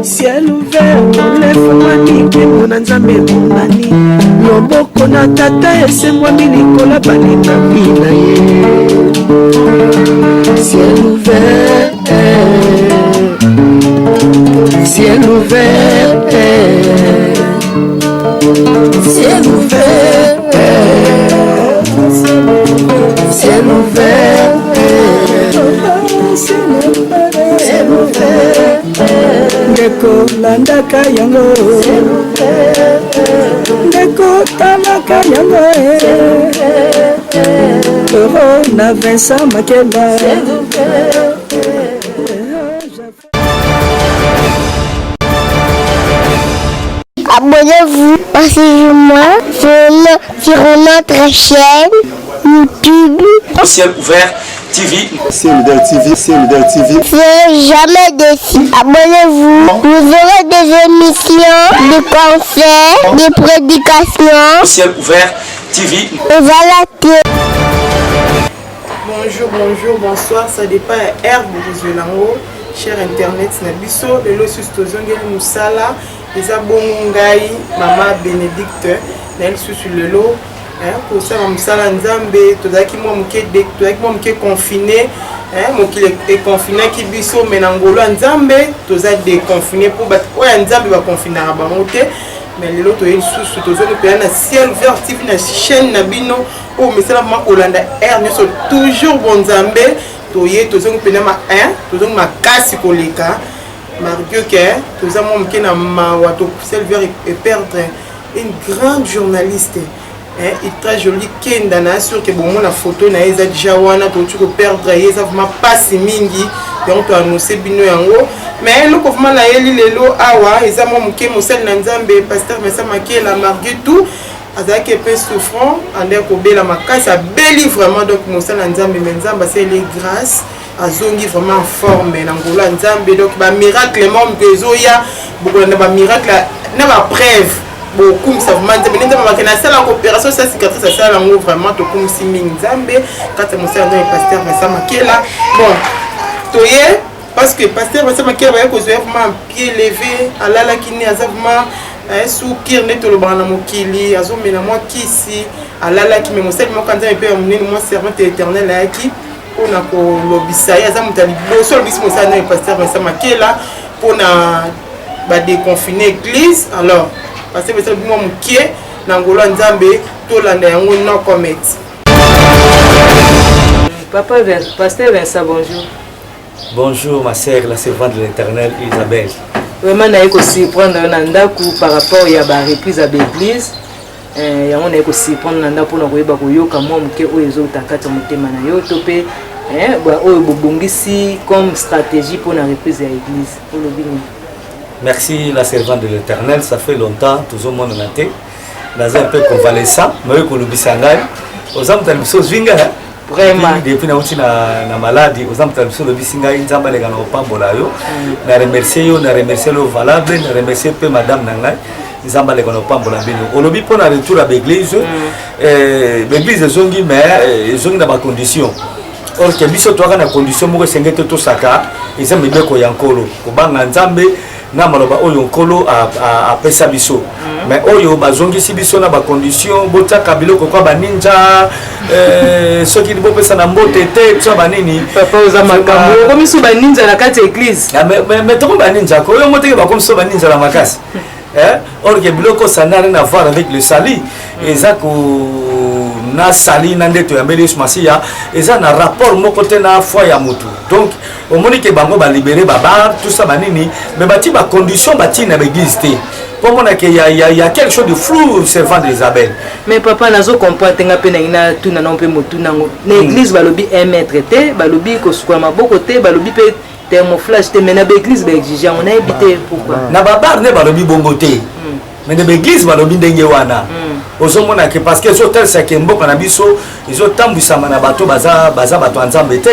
Ciel ouvert, lève-moi que mon anzambe monani. Loboko na tata ese moi milikola bani na bina ye. Ciel ouvert, ciel ouvert, ciel ouvert, ciel ouvert, ciel ouvert. Ndeko landaka yango, ndeko talaka yango, Euro na Vincent Makeba. Abonnez-vous, suivez-moi sur notre chaîne YouTube. Ciel ouvert TV. Ciel ouvert TV. Ciel ouvert TV. C'est jamais déçu. Abonnez-vous. Vous aurez des émissions, des concerts, des prédications. Ciel ouvert TV. Et voilà que... Bonjour, bonsoir, ça dépend Herbe Rizwelango, cher internet Nabiso, le losus tozongeli musala, les abongai, maman Bénédicte, nel sous le lot, pour ça musala nzambe, tozaki moi mke confiné, mon qui est confiné qui biso menangolo nzambe, toza déconfiné pour bat, ouais nzambe va confiner à bamote. Mais les autres sous na ciel ouvert TV na chaîne nabino o mesela ma Olanda R nous toujours bon nzambe toye tozongo pena ma 1 tozongo makasi koleka Mario que tozamo mke na mawato ciel ouvert et perdre une grande journaliste il très joli kenda na sûr que bon la photo na eza déjà wana to tu perdre eza vraiment passe mingi donc to annoncer bino yango mais le mouvement na yeli lelo awa eza mo mke mosel na nzambe pasteur Vincent Makeba Marie tout azaki peu souffrant ande ko bela makasi a beli vraiment donc mosel na nzambe menzamba c'est les grâces azongi vraiment en forme na ngolo nzambe donc ba miracle mom kezoya beaucoup na ba miracle na ba preuve beaucoup ça vraiment nzambe makena sala coopération ça cicatrice ça la ngo vraiment to comme si nzambe quand mosel na pasteur Vincent Makeba bon toye parce que pasteur Vincent Makeba a causé vraiment pied levé alala kini azavement sous kirne to le bana mokili azomena moi kisi alala ki me mosel mo kanza pe amnene moi servante éternel aki pona ko lobisa ya zamutali boso lobisa mosel na pasteur Vincent Makeba pona ba déconfiner église alors pasteur Vincent mo mukie na ngolo nzambe to landa yango no comment. Papa pasteur Vincent bonjour. Bonjour ma sœur, la servante de l'Éternel Isabelle. Vraiment, on a aussi prendre un andaku par rapport à la reprise à l'église. On a aussi prendre un andaku pour nous voir comment les autres comme stratégie pour la reprise à l'église. Merci la servante de l'Éternel, ça fait longtemps, tout le monde en a été. Dans un peu convalescent, mais on a vraiment depuis na maladie aux hommes tradition de bisinga nzamba les gana opambola yo na remercier yo na remercier le valable na remercier peu madame nanga nzamba les gana opambola bino olobi pour na retour à l'église l'église zongi mais zongi na ba condition or que biso to na condition moko sengete to saka isa mibeko ya nkolo kubanga nzambe na maloba oyo nkolo a pesa biso mais oyo bazongisi biso na ba condition botaka biloko kwa ba ninja soki libo pesa na mbote te tsa ba nini papa oza makambo comme so ba ninja na kati église mais to ba ninja ko yo moteke ba comme so ba ninja la makasi or que biloko ça n'a rien à voir avec le sali ezako na sali na ndeto ya mbele Masia eza na rapport moko te na foi ya mutu donc au moni ke bango ba libérer baba tout ça banini mais bati ba condition bati na l'église te pour moi que il y a quelque chose de flou servant d'Isabelle mais papa nazo comprendre nga pe na tout na non pe mutu nango na église balobi 1 mètre te balobi ko sukwa maboko te balobi pe thermoflash te mais na l'église ba exiger on a habité pourquoi na babar ne balobi bongo te mais na l'église balobi ndenge wana ozomona ke parce que tel c'est que mboka na biso ezotambwisa na bato baza bato nzambe te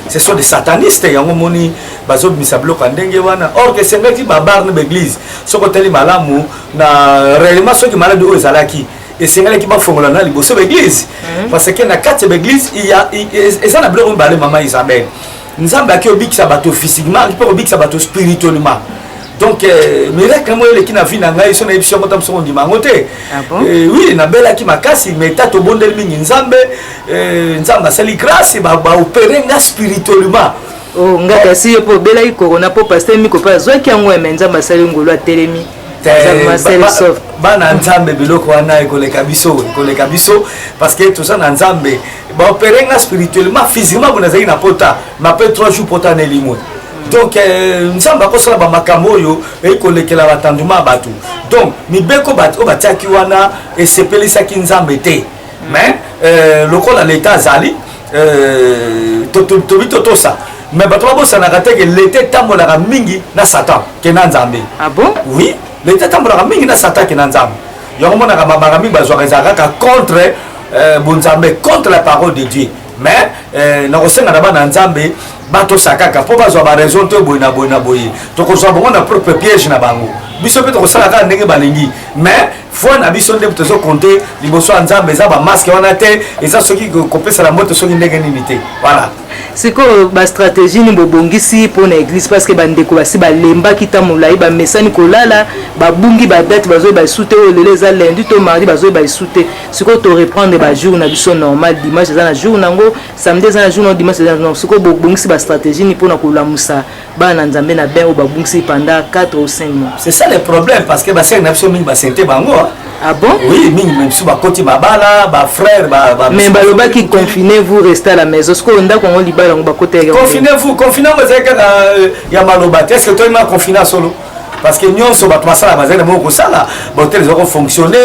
ce sont des satanistes yango moni bazo bimisa biloko ndenge wana or que c'est ngaki babar na l'église soko teli malamu na réellement soki malade oyo ezalaki et c'est là qui va fongola na liboso l'église parce que na quatre église il y a et ça na bleu balé maman Isabelle nzambe aki obikisa bato physiquement pe obikisa bato spirituellement donc miracle moi le qui na vie na ngai so na episode motam so ndima ngote oui na bela ki makasi mais tato bondel mingi nzambe nzamba sali grâce ba opérer nga spirituellement oh ngaka si po bela ki corona po pasteur mi ko pa zo ki yango e nzamba sali ngolo atelemi bana nzambe biloko wana ekoleka biso parce que tout ça na nzambe ba opérer nga spirituellement physiquement vous nazali na pota ma pe 3 jours pota na limwe donc nzambe akosala ba makambo yo ekolekela batanduma bato donc mibeko bato batiaki wana esepelisaki nzambe te mais lokola l'état zali tosa mais bato babosanaka te ke l'état etambolaka mingi na satan ke na nzambe. Ah bon? Oui, l'état etambolaka mingi na satan ke na nzambe yango monaka mabaka mingi bazwaka ezalaka kaka contre bonzambe, contre la parole de Dieu mais nakosenga na bana nzambe bato sakaka po bazwa ba raison te boye na boye tokozwa bongo na propre piège na bango biso pe tokosala kaka ndenge balingi mais foi na biso nde tozo compter liboso ya nzambe eza ba masque wana te eza soki kopesa la moto soki ndenge nini te voilà. Siko ba stratégie ni bobongisi pour na église parce que bandeko basi balemba kita molai ba mesani kolala ba bungi ba date bazo ba soute o leleza lundi to mardi bazo ba soute siko to reprendre ba jour na biso normal dimanche za na jour nango samedi za na jour dimanche za na siko bobongisi ba stratégie ni pour na kolamusa ba na nzambe na ben o ba bongisi pendant 4 ou 5 mois. C'est ça le problème parce que ba sek na biso mingi ba sente bango. Ah bon? Oui, mingi même sous ba koti mabala ba frère ba mais baloba qui confiné vous restez à la maison ce qu'on nda ko libala ngo ba côté confinez-vous vous êtes ya maloba est-ce que toi il confiné solo parce que nous sommes battu ça la base de mon sala hôtel ils auront fonctionné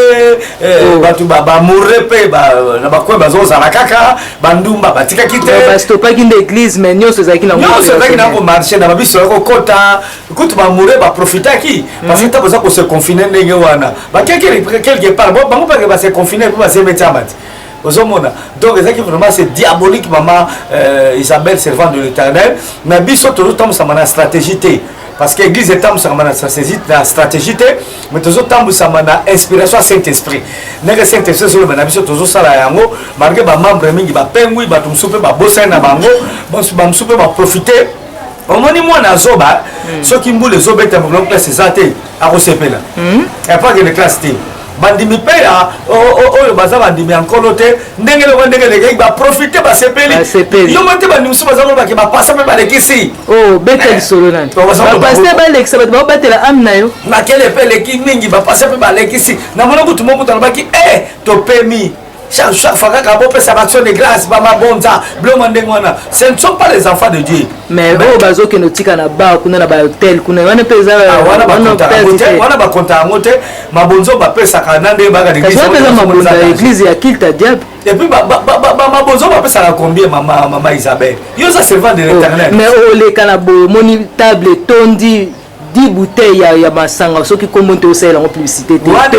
battu ba mourir pe ba na ba ko bazo za kaka bandumba batika kite ba stoppa ki l'église mais nous c'est ça qui na ko marché na biso ko kota écoute ba mourir ba profiter qui parce que tu besoin qu'on se confiner ndenge wana ba quelque part bon ba pas se confiner pour se mettre à mat donc vraiment c'est diabolique maman Isabelle servant de l'Éternel mais biso tout le temps ça m'a stratégie parce que l'église est ça m'a stratégie mais tout le temps ça m'a inspiration Saint-Esprit n'est Saint-Esprit sur le biso tout ça là yango malgré ba membre mingi ba pengui ba tumsupe ba bossa na bango ba msupe ba profiter au moins moi na zoba ceux qui mbule zoba est en classe zate a recepela et pas que les classes bandimi pe ya oyo baza bandimi encore te ndenge le ba profiter ba sepeli yo monte bandimi so baza ba ke ba passa pe ba lekisi oh betel solo nan ba passer ba lekisa ba batela amna yo na kele pe leki mingi ba passa pe ba lekisi na mona butu mo butu ba ki to pemi chaque fois que vous faites action de grâce, ce ne sont pas les enfants de Dieu. Mais vous bazo que nous tika na ba kuna na ba hotel kuna wana peza wana ba konta ngote mabonzo ba pesa kanande ba ga l'église. Ça pesa mabonzo l'église ya kilta diable. Et puis mabonzo ba pesa la combien maman Isabelle. Yo ça servant de l'Éternel. Mais ole kana bo moni table tondi 10 bouteilles ya masanga soki komonte osala en publicité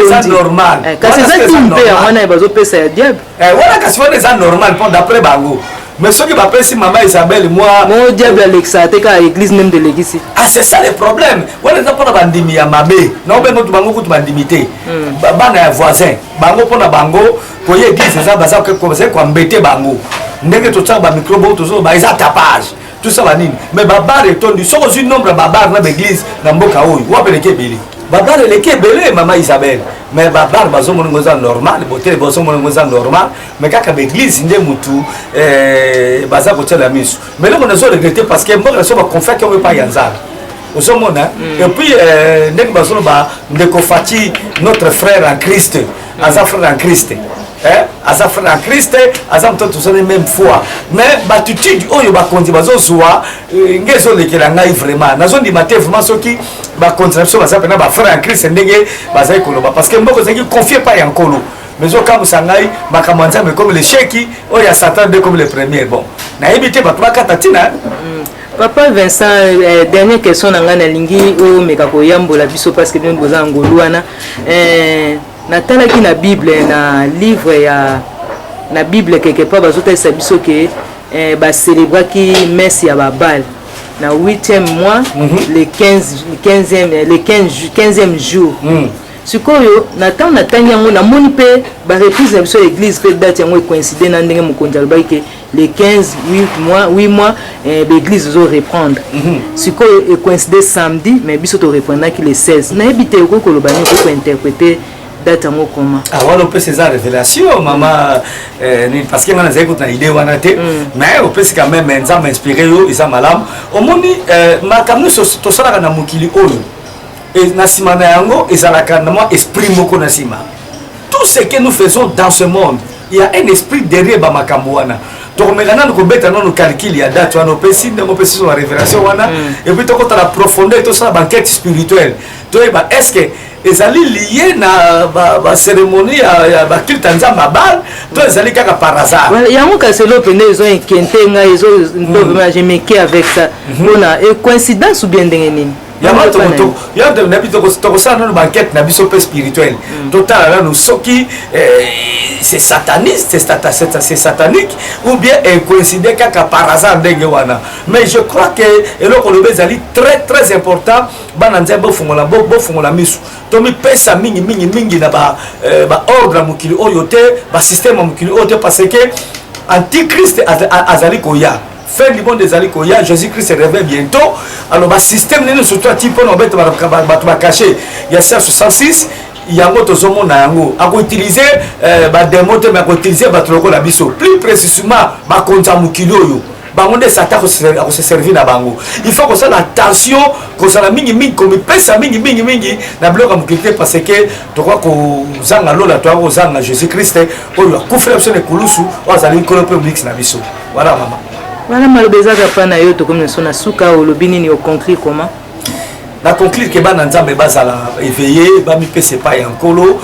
c'est normal kasi ça timpe wana bazo pesa ya diable voilà kasi c'est normal pour d'après bango mais ceux qui va passer maman Isabelle moi mon diable Alexa te ka église même de l'église ah c'est ça le problème voilà ça pour bandimi ya mabe na obengo tu bango ku bandimité bana ya voisin bango pona bango ko ye église ça baza ko c'est quoi mbete bango ndenge to tsaba microbe to zo ba isa tapage tout ça va nini mais babar et ton du sont une nombre babar na l'église na mboka oyo wa peleke beli babar eleke belé maman Isabelle mais babar bazo mon ngoza normal botel bazo mon ngoza normal mais kaka l'église ndé mutu baza ko tela misu mais là on a regretté parce que mboka so ba confia que on pas yanzala au monde et puis ndé bazo ba ndeko fati notre frère en Christ asa frère en Christ asa frère en Christ asa mtoto tous les mêmes foi mais batitude oyo ba konzi bazo soa ngezo lekela ngai vraiment nazo ndi maté vraiment soki ba contraction ba sapena ba frère en Christ ndenge baza ikoloba parce que mboko zaki confier pas yankolo mais au cas où sangai bakamanza mais comme les cheki oya Satan de comme les premiers bon na ebité ba bakata tina Papa Vincent, dernière question nanga na lingi o meka ko yambola biso parce que nous boza ngoluana natalaki na Bible na livre ya na Bible quelque part bazotesa biso ke ba célébraki messe ya babal na 8e mois le 15e jour sikoyo na temps na tangi yango na moni pe ba reprise na biso église pe date yango coïncider na ndenge mokonzi alobaki ke les 15 8 mois l'église zo reprendre sikoyo e coïncider samedi mais biso to reprendre ki les 16 na ebité ko koloba ni ko interpréter date yango comment on peut ces révélation maman parce que on a écouté une idée wana té mais on peut quand même nzamba inspiré yo isa malam omoni makamno to sala na mukili oyo et na simana yango ezalaka na moi esprit moko na sima tout ce que nous faisons dans ce monde il y a un esprit derrière ba makambo wana to komekana no kobeta no calcul ya date wana opesi ndemo opesi sur la révélation wana et puis to kota la profondeur to sala banquette spirituelle to eba est-ce que ezali lié na ba cérémonie ya ba culte nzamba bal to ezali kaka par hasard yango kaselo pende ils ont inquiété nga ils ont je me qui avec ça bona et coïncidence ou bien ndenge nini ya de nabi to ça no banquette na biso spirituel total là nous soki c'est sataniste c'est satanique ou bien coïncider kaka par hasard ndenge wana mais je crois que eloko le bezali très important bana nzembo fungola bo fungola misu to mi pesa mingi na ba ordre mukili oyo te ba système mukili oyo te parce que antichrist azali koya fin du monde des alikoya Jésus-Christ se réveille bientôt alors le système n'est surtout un type on va cacher il y a 66 il y a un autre zomo na yango à utiliser ba démon mais à utiliser ba troko la biso plus précisément ba konza mukili oyo bango de satan ko se servir na bango il faut que ça attention que ça la mingi comme pesa mingi na bloka mukili parce que to quoi ko zanga lola to ko zanga Jésus-Christ oyo akufela biso ne kulusu wazali ko public na biso voilà maman. Voilà malobezaka pana yo to comme na suka olobini ni au concret comment na conclure que bana nzambe bazala éveillé ba mi pese pa yankolo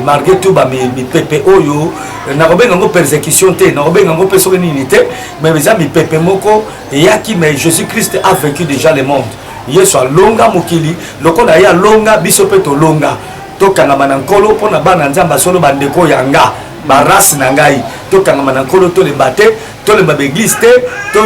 malgré tout ba mi pepe oyo na robenga ngo persécution te na robenga ngo peso nini te mais beza mi pepe moko yaki mais Jésus-Christ a vaincu déjà le monde yeso longa mokili lokola ya longa biso pe to longa to kanga manankolo pona bana nzamba solo bandeko yanga ba race na ngai to kanga manankolo to le baté to le église te to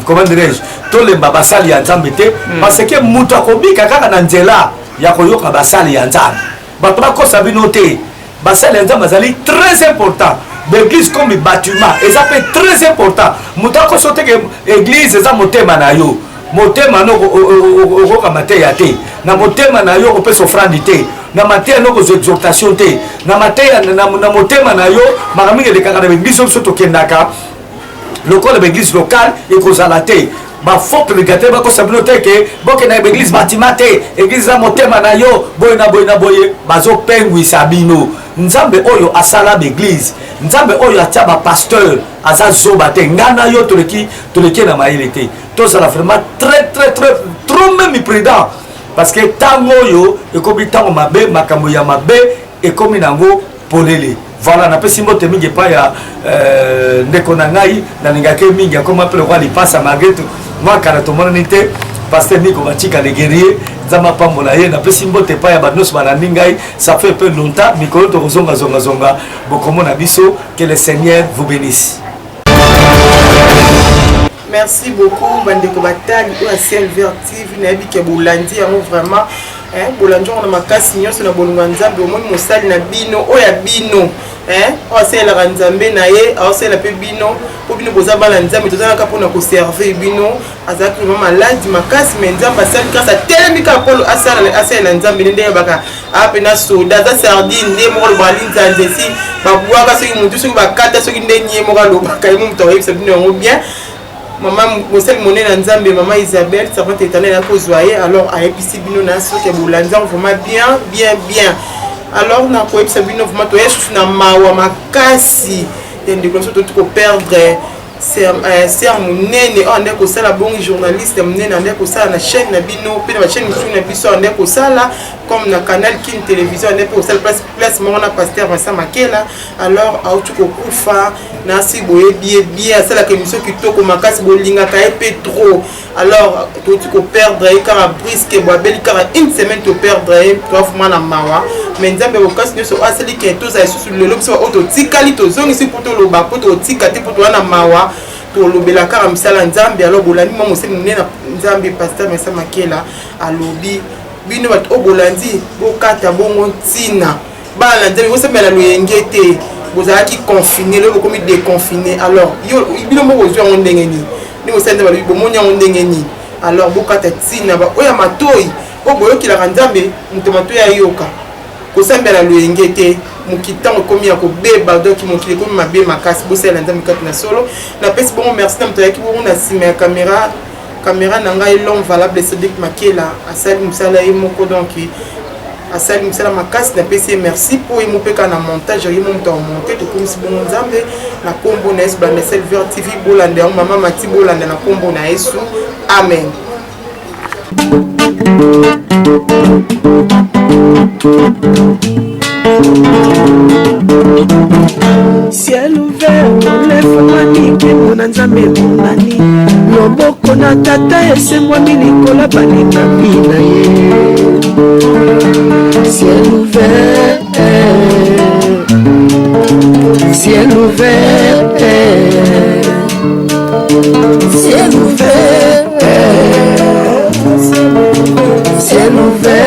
comment dirais-je to le basali ya nzambe te parce que muto akobika kaka na nzela ya koyoka basali ya nzambe bato bakosa bino te basali ya nzambe azali très important l'église comme bâtiment et ça fait très important muto akoso te ke église eza motema na yo motema no okoka mateya te na motema na yo kopesa offrande te na mateya no exhortation te na mateya na motema na yo makamiki elekaka na église biso tokendaka lokola église locale ekozala te bafaux prédicateur bakosabino te ke bokenda église bâtiment te église ya motema na yo boye na boye bazopengwisa bino nzambe oyo asala l'église nzambe oyo atia bapasteur aza zoba te ngana yo toleki na mayele te tozala vraiment très trop même prudent parce que tango oyo ekomi tango mabe makambo ya mabe ekomi nango polele voilà napesi mbote mingi epai ya ndeko na ngai nalingaki mingi akoma mpe lokwa lipasa malgré tout moi kala tomonani te pasteur Nico batika le guerrier nzamba pambola ye napesi mbote epai ya banyonso balandi ngai ça fait un peu longtemps mikolo tokozongazonga bokomona biso que le Seigneur vous bénisse. Merci beaucoup bandeko batali ou à Silver TV na bi ke bolandi yango vraiment bolandi on na makasi nyonso na bolunga nzambe omoni mosali na bino oya bino o sela nzambe na ye o sela pe bino po bino boza bala nzambe tozana ka pona ko servir bino azaki vraiment malade makasi mais nzambe asali kasa telemi ka polo asala nzambe ndenge baka apena soda za sardine ndemo ko bali nzanze si babwaka soki mutu soki bakata soki ndenye mo ka lobaka imu mto yebisa bino yango bien. Maman Mosel Moné Nzambe, maman Isabelle, ça va t'étonner à cause de alors à épicer bino na so ke bolanza vraiment bien. Alors na ko épicer bino vraiment to yesu na mawa makasi et de comme ça tout ko perdre c'est munene on est ko sala bon journaliste munene on est ko sala na chaîne na bino pe na chaîne sur na biso on est ko sala comme na canal Kin télévision on est ko sala place mon na pasteur Vincent Makela alors a tu ko kufa na si boye bien c'est la émission qui toko makasi bolinga ka epé trop alors tu ko perdre car brisque boabeli car une semaine tu perdre toi vraiment na mawa mais nzambe bokas nyoso asali ke to za sur le lobso auto tikali to zongi si poto lo ba poto tikati poto na mawa to lobela car misala nzambe alors bolani mo moseli nena nzambe pasteur Vincent Makela alobi bino bato obolandi bokata bongo ntina bana nzambe bosambela loyenge te bozalaki confiné lelo bokomi déconfiné alors yo bino moko ozwi yango ndenge nini ni bosali nzambe bomoni yango ndenge nini alors bokata ntina oyo ya matoi oyo boyokilaka nzambe moto matoi ayoka kosambela loyenge te mokili ntango ekomi ya kobeba donc mokili ekomi mabe makasi bosalela nzambe kati na solo napesi bongo merci na moto ayaki bongo na nsima ya caméra na ngai long valable Cédric Makela asali mosala ye moko donc asali mosala makasi napesi ye merci mpo ye mopeka na montage ye moto amonte tokomisi bongo nzambe na nkombo na yesu blanda Silver TV bolanda yango mama mati bolanda na nkombo na yesu amen. Ciel ouvert, lève-moi mona nzambe monani loboko na tata esemwami likola baninga bina ye. Ciel ouvert, ciel ouvert, ciel ouvert, ciel ouvert.